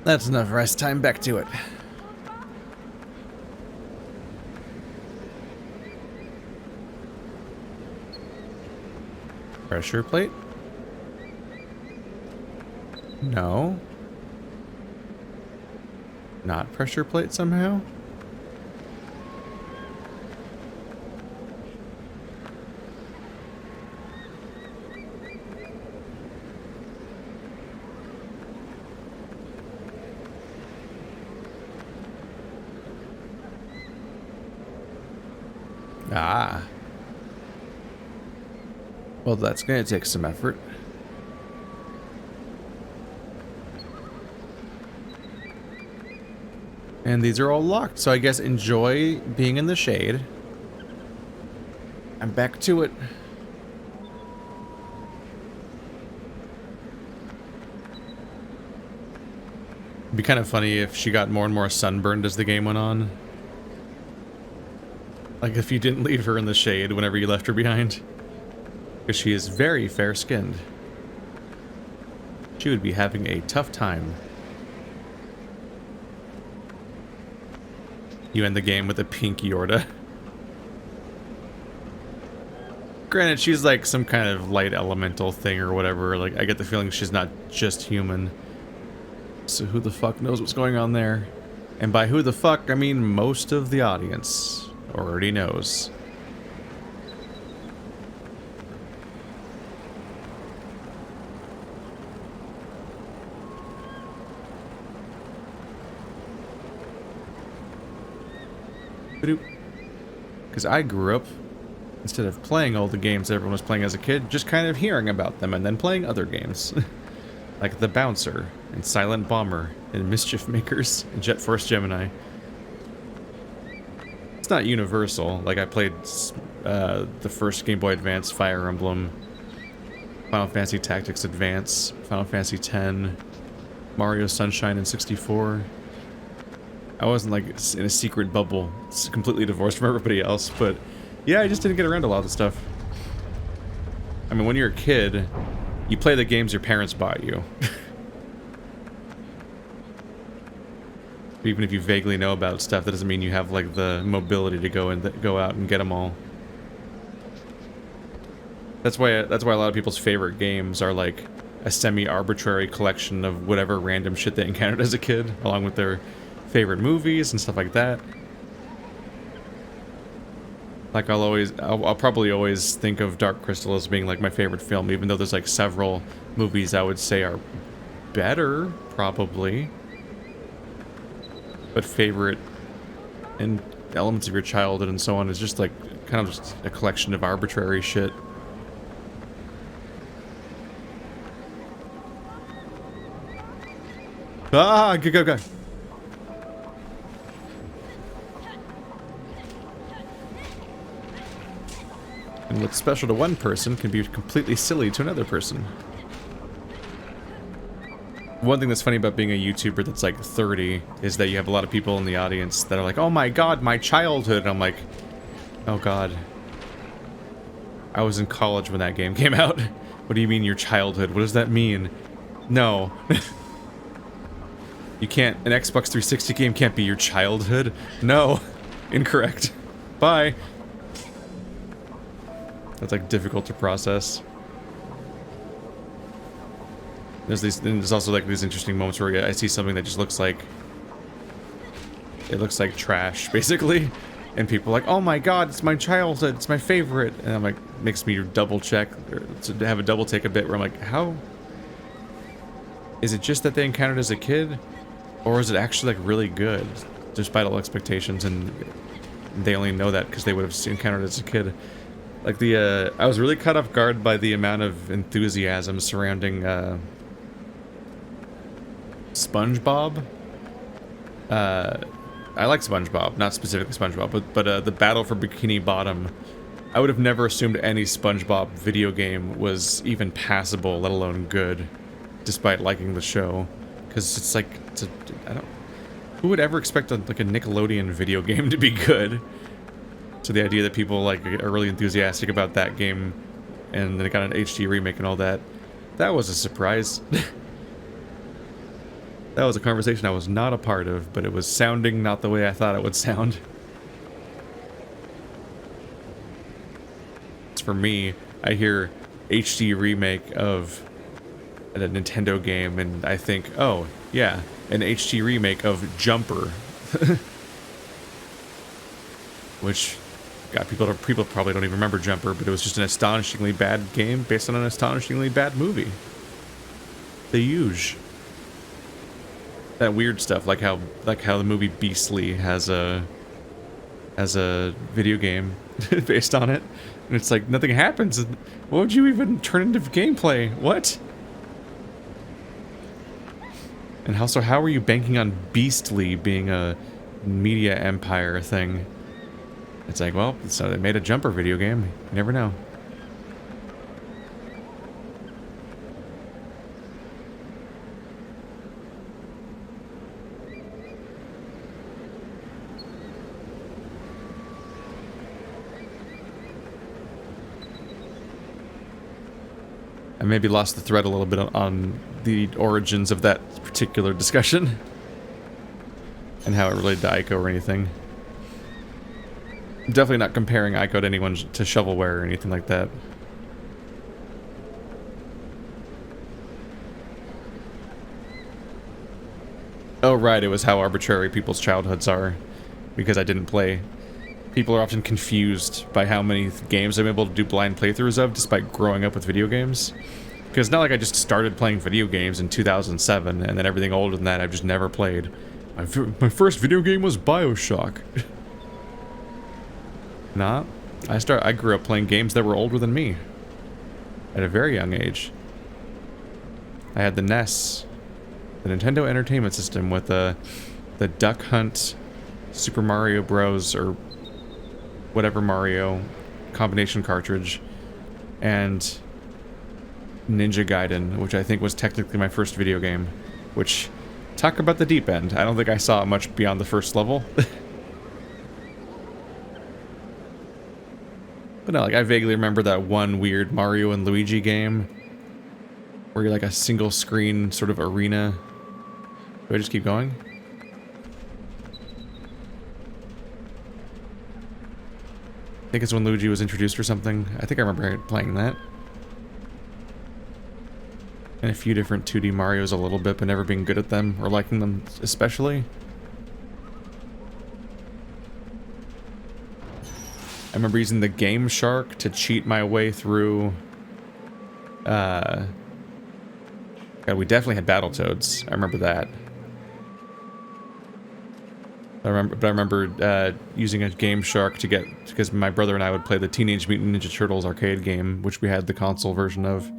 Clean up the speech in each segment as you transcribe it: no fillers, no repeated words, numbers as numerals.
That's enough rest time. Back to it. Pressure plate? No. Not pressure plate somehow? Ah. Well, that's going to take some effort. And these are all locked, so I guess enjoy being in the shade. I'm back to it. It'd be kind of funny if she got more and more sunburned as the game went on. Like if you didn't leave her in the shade whenever you left her behind. Because she is very fair-skinned. She would be having a tough time. You end the game with a pink Yorda. Granted, she's like some kind of light elemental thing or whatever. Like, I get the feeling she's not just human. So who the fuck knows what's going on there? And by who the fuck, I mean most of the audience already knows. Because I grew up, instead of playing all the games everyone was playing as a kid, just kind of hearing about them and then playing other games. Like The Bouncer, and Silent Bomber, and Mischief Makers, and Jet Force Gemini. It's not universal. Like, I played the first Game Boy Advance Fire Emblem, Final Fantasy Tactics Advance, Final Fantasy X, Mario Sunshine in 64. I wasn't like in a secret bubble. It's completely divorced from everybody else, but yeah, I just didn't get around to a lot of stuff. I mean, when you're a kid, you play the games your parents bought you. Even if you vaguely know about stuff, that doesn't mean you have like the mobility to go out and get them all. That's why a lot of people's favorite games are like a semi-arbitrary collection of whatever random shit they encountered as a kid, along with their favorite movies and stuff like that. Like I'll probably always think of Dark Crystal as being like my favorite film, even though there's like several movies I would say are better, probably. But favorite and elements of your childhood and so on is just like kind of just a collection of arbitrary shit. Ah, go. And what's special to one person can be completely silly to another person. One thing that's funny about being a YouTuber that's like 30 is that you have a lot of people in the audience that are like, oh my god, my childhood. And I'm like, oh god. I was in college when that game came out. What do you mean your childhood? What does that mean? No. You can't, an Xbox 360 game can't be your childhood. No. Incorrect. Bye. That's like difficult to process. There's also like these interesting moments where I see something that just looks like, it looks like trash, basically. And people are like, oh my god, it's my childhood, it's my favorite. And I'm like, makes me double check, or to have a double take a bit where I'm like, how? Is it just that they encountered as a kid? Or is it actually like really good, despite all expectations, and they only know that because they would have encountered it as a kid? Like I was really caught off guard by the amount of enthusiasm surrounding SpongeBob. I like SpongeBob, not specifically SpongeBob, but the Battle for Bikini Bottom. I would have never assumed any SpongeBob video game was even passable, let alone good, despite liking the show. Because it's like, who would ever expect like a Nickelodeon video game to be good? So the idea that people like are really enthusiastic about that game, and then it got an HD remake and all that, that was a surprise. That was a conversation I was not a part of, but it was sounding not the way I thought it would sound. It's for me, I hear HD remake of a Nintendo game, and I think, oh, yeah, an HD remake of Jumper. Which, God, people probably don't even remember Jumper, but it was just an astonishingly bad game based on an astonishingly bad movie. The huge. That weird stuff, like how the movie Beastly has a video game based on it, and it's like nothing happens. What would you even turn into gameplay? What? And also, how are you banking on Beastly being a media empire thing? It's like, well, so they made a Jumper video game. You never know. I maybe lost the thread a little bit on the origins of that particular discussion and how it related to ʻiːkoʊ or anything. Definitely not comparing ʻiːkoʊ to anyone to shovelware or anything like that. Oh right, it was how arbitrary people's childhoods are because I didn't play. People are often confused by how many games I'm able to do blind playthroughs of despite growing up with video games. Because it's not like I just started playing video games in 2007 and then everything older than that I've just never played. My first video game was BioShock. Nah, I grew up playing games that were older than me at a very young age. I had the NES, the Nintendo Entertainment System with the Duck Hunt, Super Mario Bros. Or whatever Mario combination cartridge, and Ninja Gaiden, which I think was technically my first video game. Which, talk about the deep end. I don't think I saw much beyond the first level. But no, like I vaguely remember that one weird Mario and Luigi game where you're like a single screen sort of arena. Do I just keep going? I think it's when Luigi was introduced or something. I think I remember playing that. And a few different 2D Marios a little bit, but never being good at them or liking them especially. I remember using the Game Shark to cheat my way through... God, we definitely had Battletoads. I remember that. I remember using a Game Shark to get... because my brother and I would play the Teenage Mutant Ninja Turtles arcade game, which we had the console version of.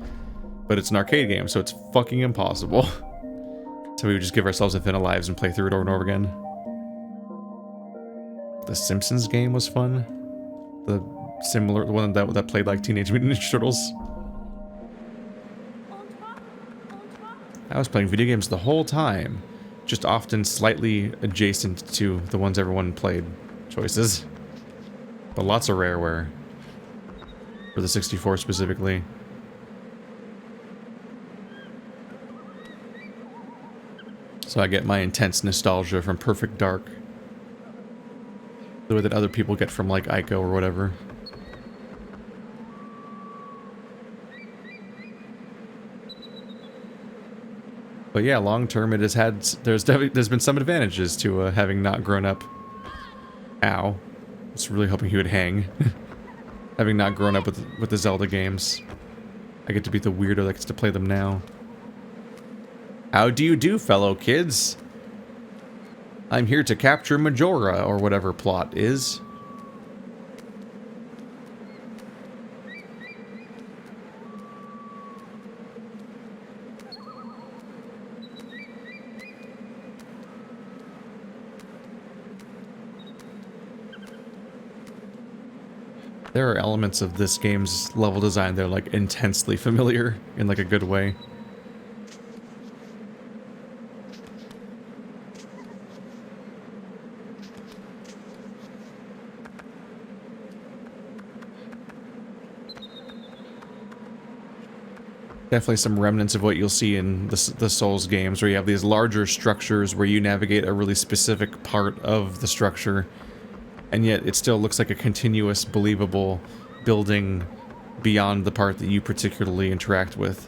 But it's an arcade game, so it's fucking impossible. So we would just give ourselves infinite lives and play through it over and over again. The Simpsons game was fun. The one that played like Teenage Mutant Ninja Turtles. I was playing video games the whole time, just often slightly adjacent to the ones everyone played choices. But lots of rareware. For the 64 specifically. So I get my intense nostalgia from Perfect Dark. The way that other people get from like ʻiːkoʊ or whatever. But yeah, long term it has had, there's been some advantages to having not grown up. Ow. I was really hoping he would hang. Having not grown up with the Zelda games. I get to be the weirdo that gets to play them now. How do you do, fellow kids? I'm here to capture Majora, or whatever plot is. There are elements of this game's level design that are like intensely familiar in like a good way. Definitely some remnants of what you'll see in the Souls games, where you have these larger structures where you navigate a really specific part of the structure, and yet it still looks like a continuous, believable building beyond the part that you particularly interact with.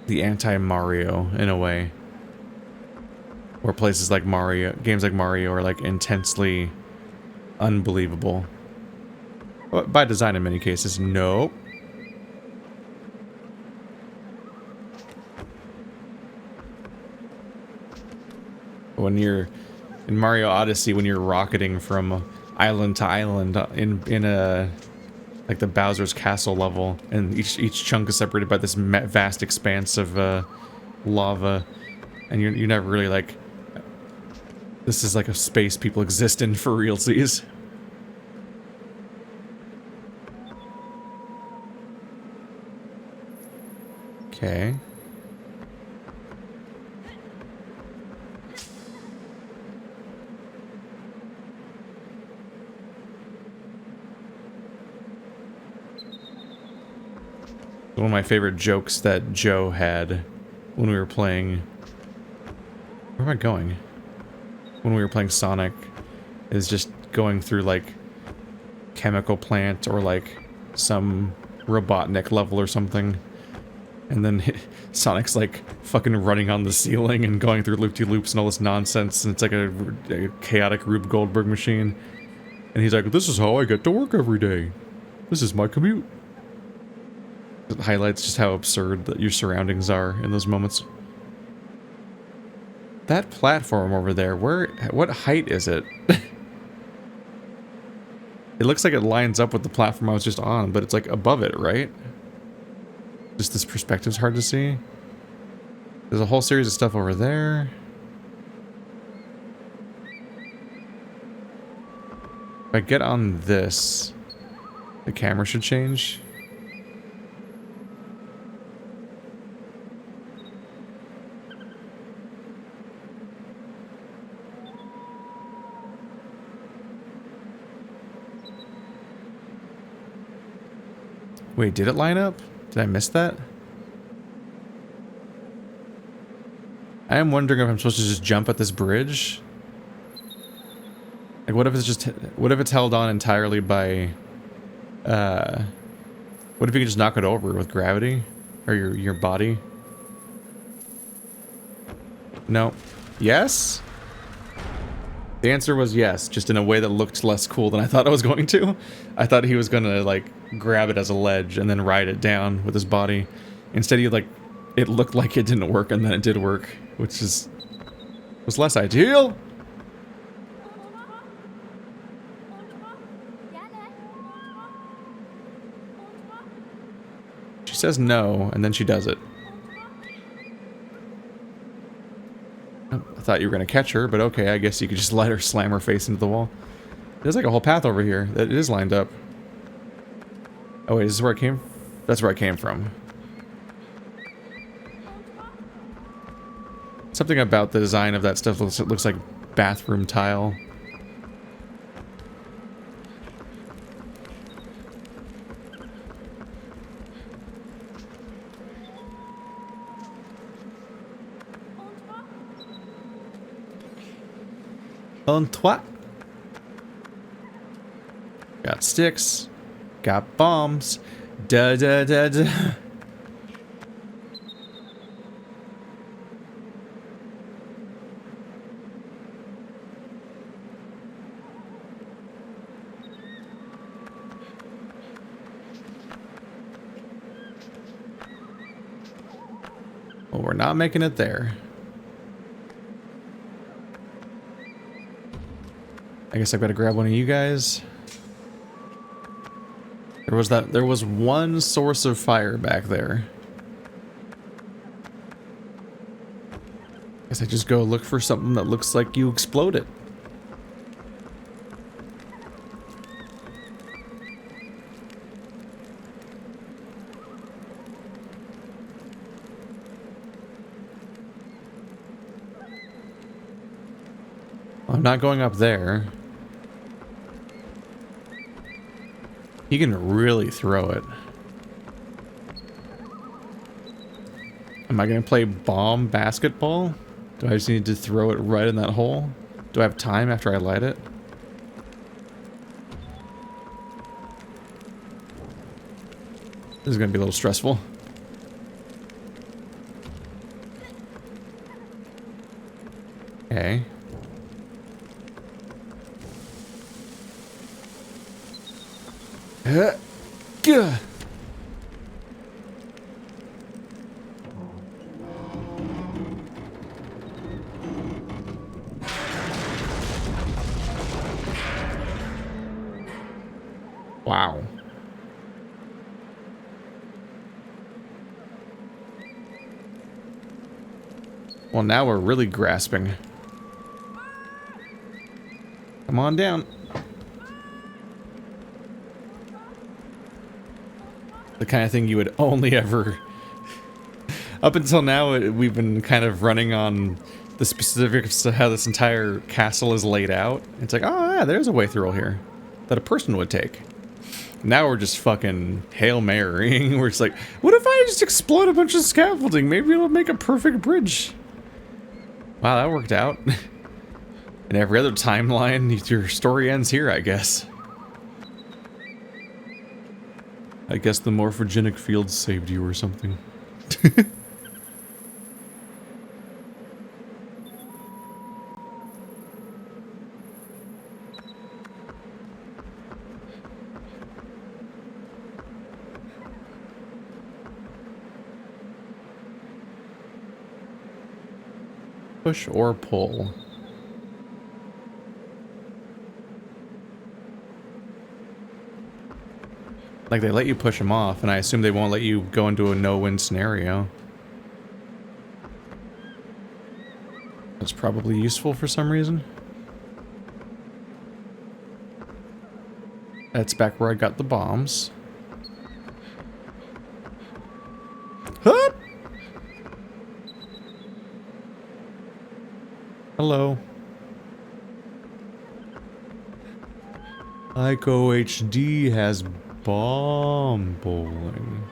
The anti-Mario, in a way. Where places like Mario, games like Mario are like intensely unbelievable. Well, by design in many cases, nope. When you're in Mario Odyssey, when you're rocketing from island to island in a like the Bowser's Castle level, and each chunk is separated by this vast expanse of lava, and you're never really like, this is like a space people exist in for realsies. Okay. One of my favorite jokes that Joe had when we were playing... Where am I going? When we were playing Sonic is just going through like chemical plant or like some Robotnik level or something. And then Sonic's like fucking running on the ceiling and going through loop-de-loops and all this nonsense, and it's like a chaotic Rube Goldberg machine. And he's like, this is how I get to work every day. This is my commute. It highlights just how absurd that your surroundings are in those moments. That platform over there, what height is it? It looks like it lines up with the platform I was just on, but it's like above it, right? Just this perspective's hard to see. There's a whole series of stuff over there. If I get on this, the camera should change. Wait, did it line up? Did I miss that? I am wondering if I'm supposed to just jump at this bridge. Like, what if it's held on entirely by, what if you could just knock it over with gravity? Or your body? No. Yes? The answer was yes, just in a way that looked less cool than I thought it was going to. I thought he was gonna, like, grab it as a ledge and then ride it down with his body. Instead, he, like, it looked like it didn't work, and then it did work, which was less ideal. She says no, and then she does it. I thought you were going to catch her, but okay, I guess you could just let her slam her face into the wall. There's like a whole path over here that is lined up. Oh wait, is this where I came? That's where I came from. Something about the design of that stuff looks like bathroom tile. On toi. Got sticks. Got bombs. Da da da da. Well, we're not making it there. I guess I've got to grab one of you guys. There was one source of fire back there. Guess I just go look for something that looks like you explode it. I'm not going up there. He can really throw it. Am I gonna play bomb basketball? Do I just need to throw it right in that hole? Do I have time after I light it? This is gonna be a little stressful. Okay. Gah. Wow. Well, now we're really grasping. Come on down. The kind of thing you would only ever... Up until now, we've been kind of running on the specifics of how this entire castle is laid out. It's like, oh yeah, there's a way through here that a person would take. Now we're just fucking Hail Marying. We're just like, what if I just explode a bunch of scaffolding? Maybe it'll make a perfect bridge. Wow, that worked out. In every other timeline, your story ends here, I guess. I guess the morphogenic field saved you or something. Push or pull. Like, they let you push them off, and I assume they won't let you go into a no-win scenario. That's probably useful for some reason. That's back where I got the bombs. Hup! Hello. ʻiːkoʊ HD has bomb bowling.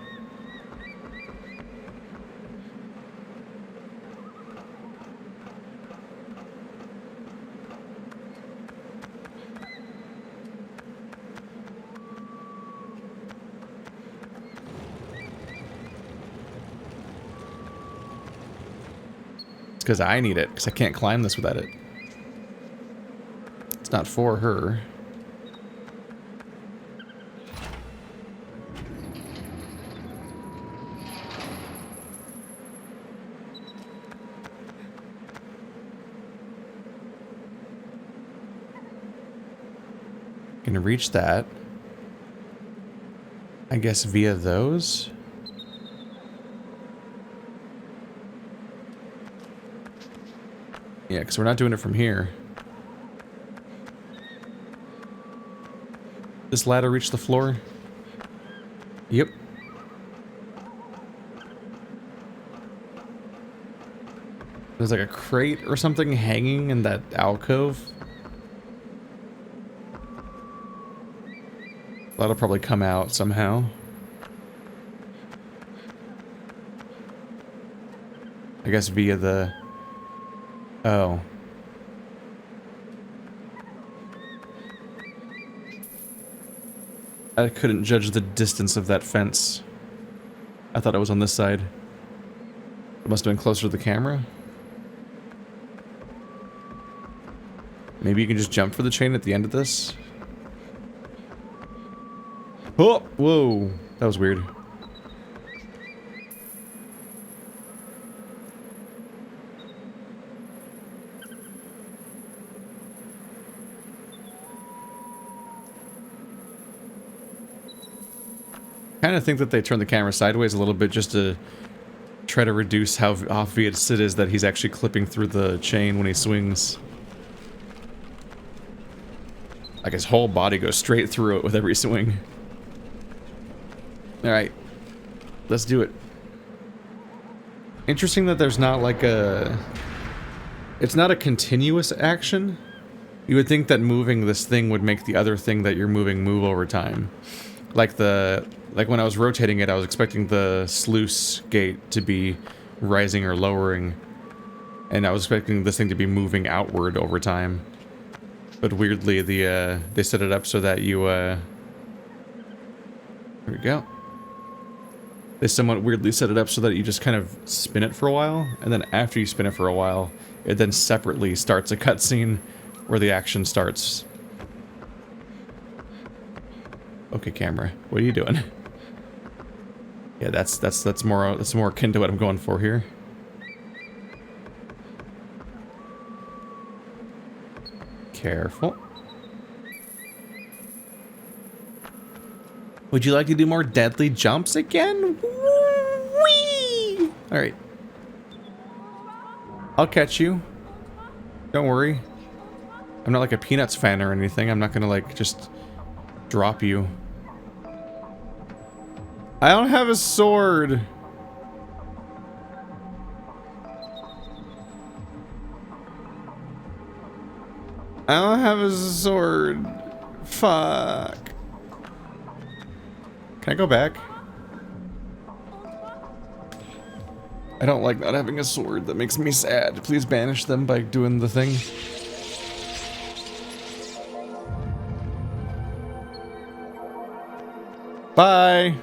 It's because I need it, because I can't climb this without it. It's not for her. Gonna reach that. I guess via those. Yeah, because we're not doing it from here. This ladder reach the floor? Yep. There's like a crate or something hanging in that alcove. That'll probably come out somehow. I guess via the... Oh. I couldn't judge the distance of that fence. I thought it was on this side. It must have been closer to the camera. Maybe you can just jump for the chain at the end of this? Oh! Whoa! That was weird. I kind of think that they turned the camera sideways a little bit just to try to reduce how obvious it is that he's actually clipping through the chain when he swings. Like his whole body goes straight through it with every swing. Alright. Let's do it. Interesting that there's not like a... It's not a continuous action. You would think that moving this thing would make the other thing that you're moving move over time. Like when I was rotating it, I was expecting the sluice gate to be rising or lowering. And I was expecting this thing to be moving outward over time. But weirdly, they set it up so that you, here we go. They somewhat weirdly set it up so that you just kind of spin it for a while, and then after you spin it for a while, it then separately starts a cutscene where the action starts. Okay, camera, what are you doing? Yeah, that's more akin to what I'm going for here. Careful. Would you like to do more deadly jumps again? Whee! Alright. I'll catch you. Don't worry. I'm not like a Peanuts fan or anything. I'm not gonna like just drop you. I don't have a sword. I don't have a sword. Fuck. Can I go back? I don't like not having a sword. That makes me sad. Please banish them by doing the thing. Bye.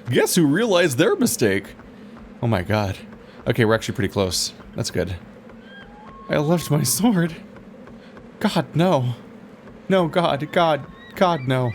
Guess who realized their mistake? Oh my god. Okay, we're actually pretty close. That's good. I left my sword. God, no. No, God, God, God, no.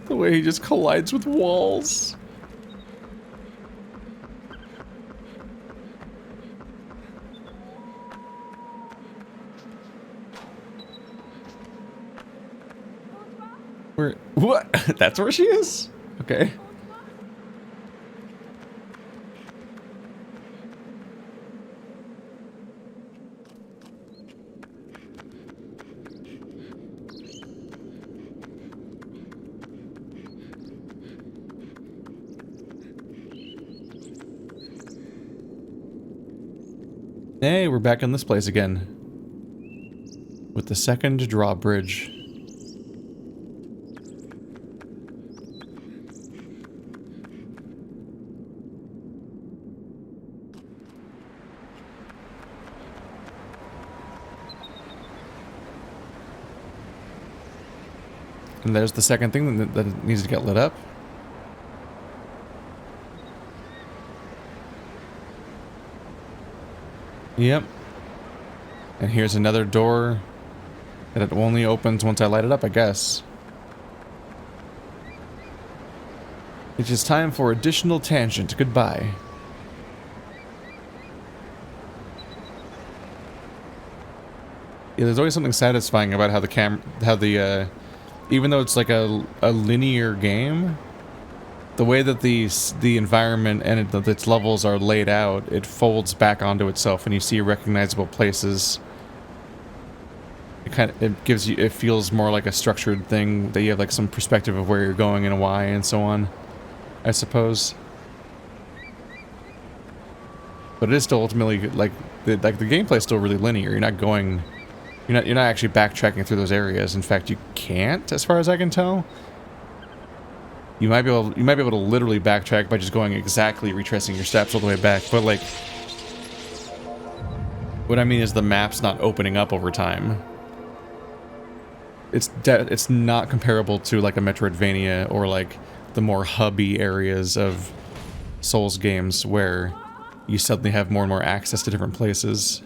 The way he just collides with walls. Where? What? That's where she is? Okay. Hey, we're back in this place again. With the second drawbridge. And there's the second thing that needs to get lit up. Yep. And here's another door that it only opens once I light it up, I guess. It is time for additional tangent. Goodbye. Yeah, there's always something satisfying about how the even though it's like a linear game, the way that the environment and its levels are laid out, it folds back onto itself, and you see recognizable places. It feels more like a structured thing that you have like some perspective of where you're going and why and so on, I suppose. But it is still ultimately like the gameplay is still really linear. You're not going. You're not actually backtracking through those areas. In fact, you can't, as far as I can tell. You might be able to literally backtrack by just going exactly retracing your steps all the way back. But like, what I mean is the map's not opening up over time. It's not comparable to like a Metroidvania or like the more hubby areas of Souls games where you suddenly have more and more access to different places.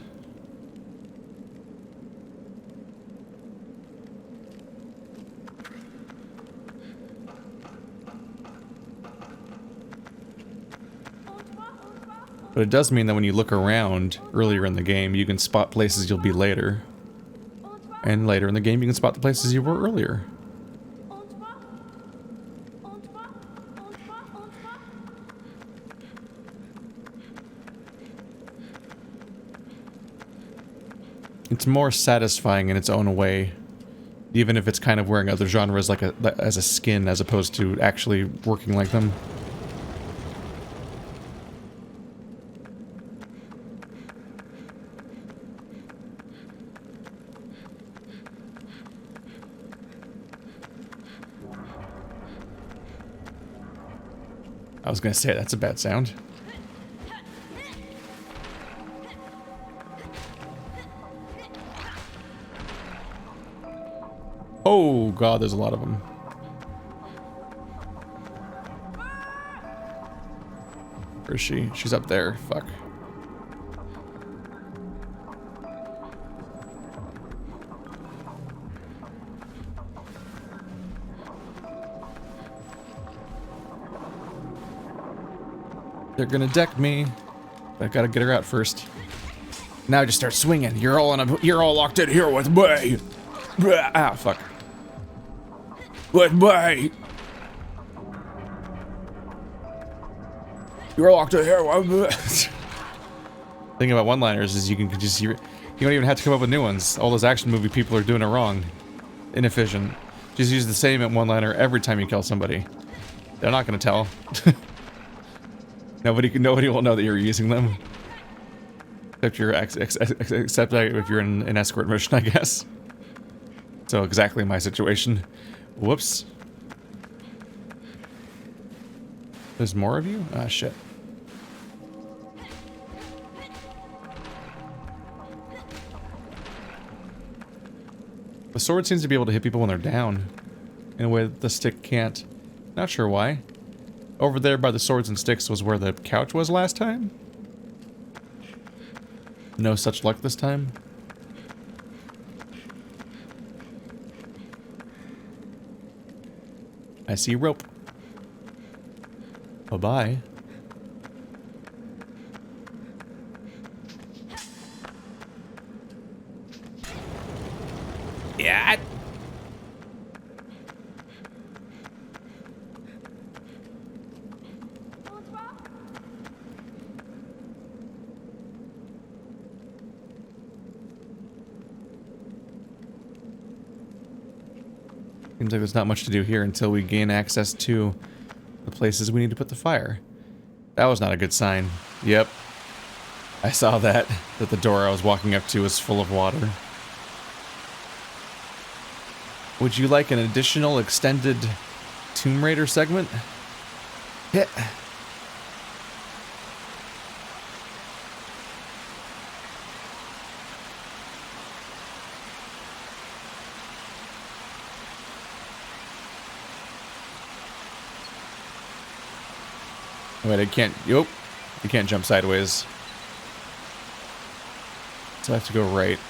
But it does mean that when you look around earlier in the game, you can spot places you'll be later. And later in the game, you can spot the places you were earlier. It's more satisfying in its own way, even if it's kind of wearing other genres like as a skin as opposed to actually working like them. I was gonna say, that's a bad sound. Oh god, there's a lot of them. Where is she? She's up there. Fuck. They're gonna deck me. I gotta get her out first. Now just start swinging. You're all locked in here with me. Ah, fuck. With me. You're locked in here with me. Thing about one-liners is you can just you don't even have to come up with new ones. All those action movie people are doing it wrong. Inefficient. Just use the same one-liner every time you kill somebody. They're not gonna tell. Nobody will know that you're using them. Except if you're in an escort mission, I guess. So exactly my situation. Whoops. There's more of you? Ah, shit. The sword seems to be able to hit people when they're down, in a way that the stick can't. Not sure why. Over there by the swords and sticks was where the couch was last time. No such luck this time. I see rope. Bye-bye. Yeah. Seems like there's not much to do here until we gain access to the places we need to put the fire. That was not a good sign. Yep. I saw that the door I was walking up to was full of water. Would you like an additional extended Tomb Raider segment? Yeah. Wait, I can't. Nope. You can't jump sideways. So I have to go right.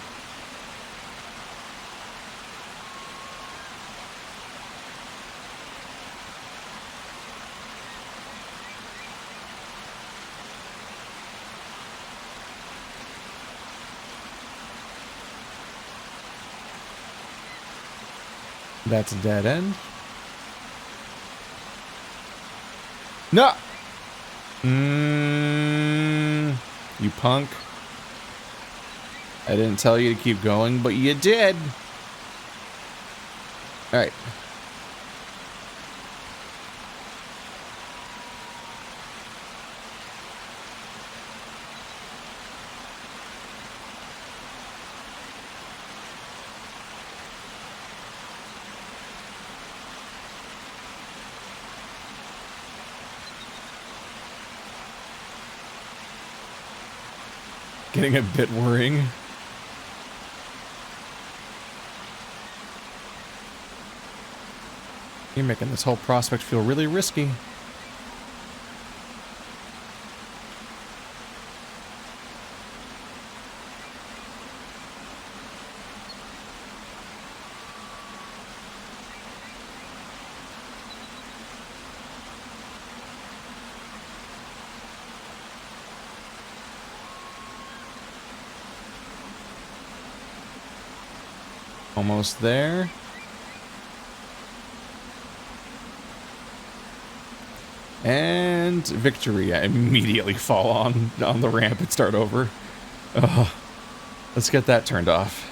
That's a dead end. No! You punk. I didn't tell you to keep going, but you did. Alright. Getting a bit worrying. You're making this whole prospect feel really risky. Almost there. And victory. I immediately fall on the ramp and start over. Ugh. Let's get that turned off.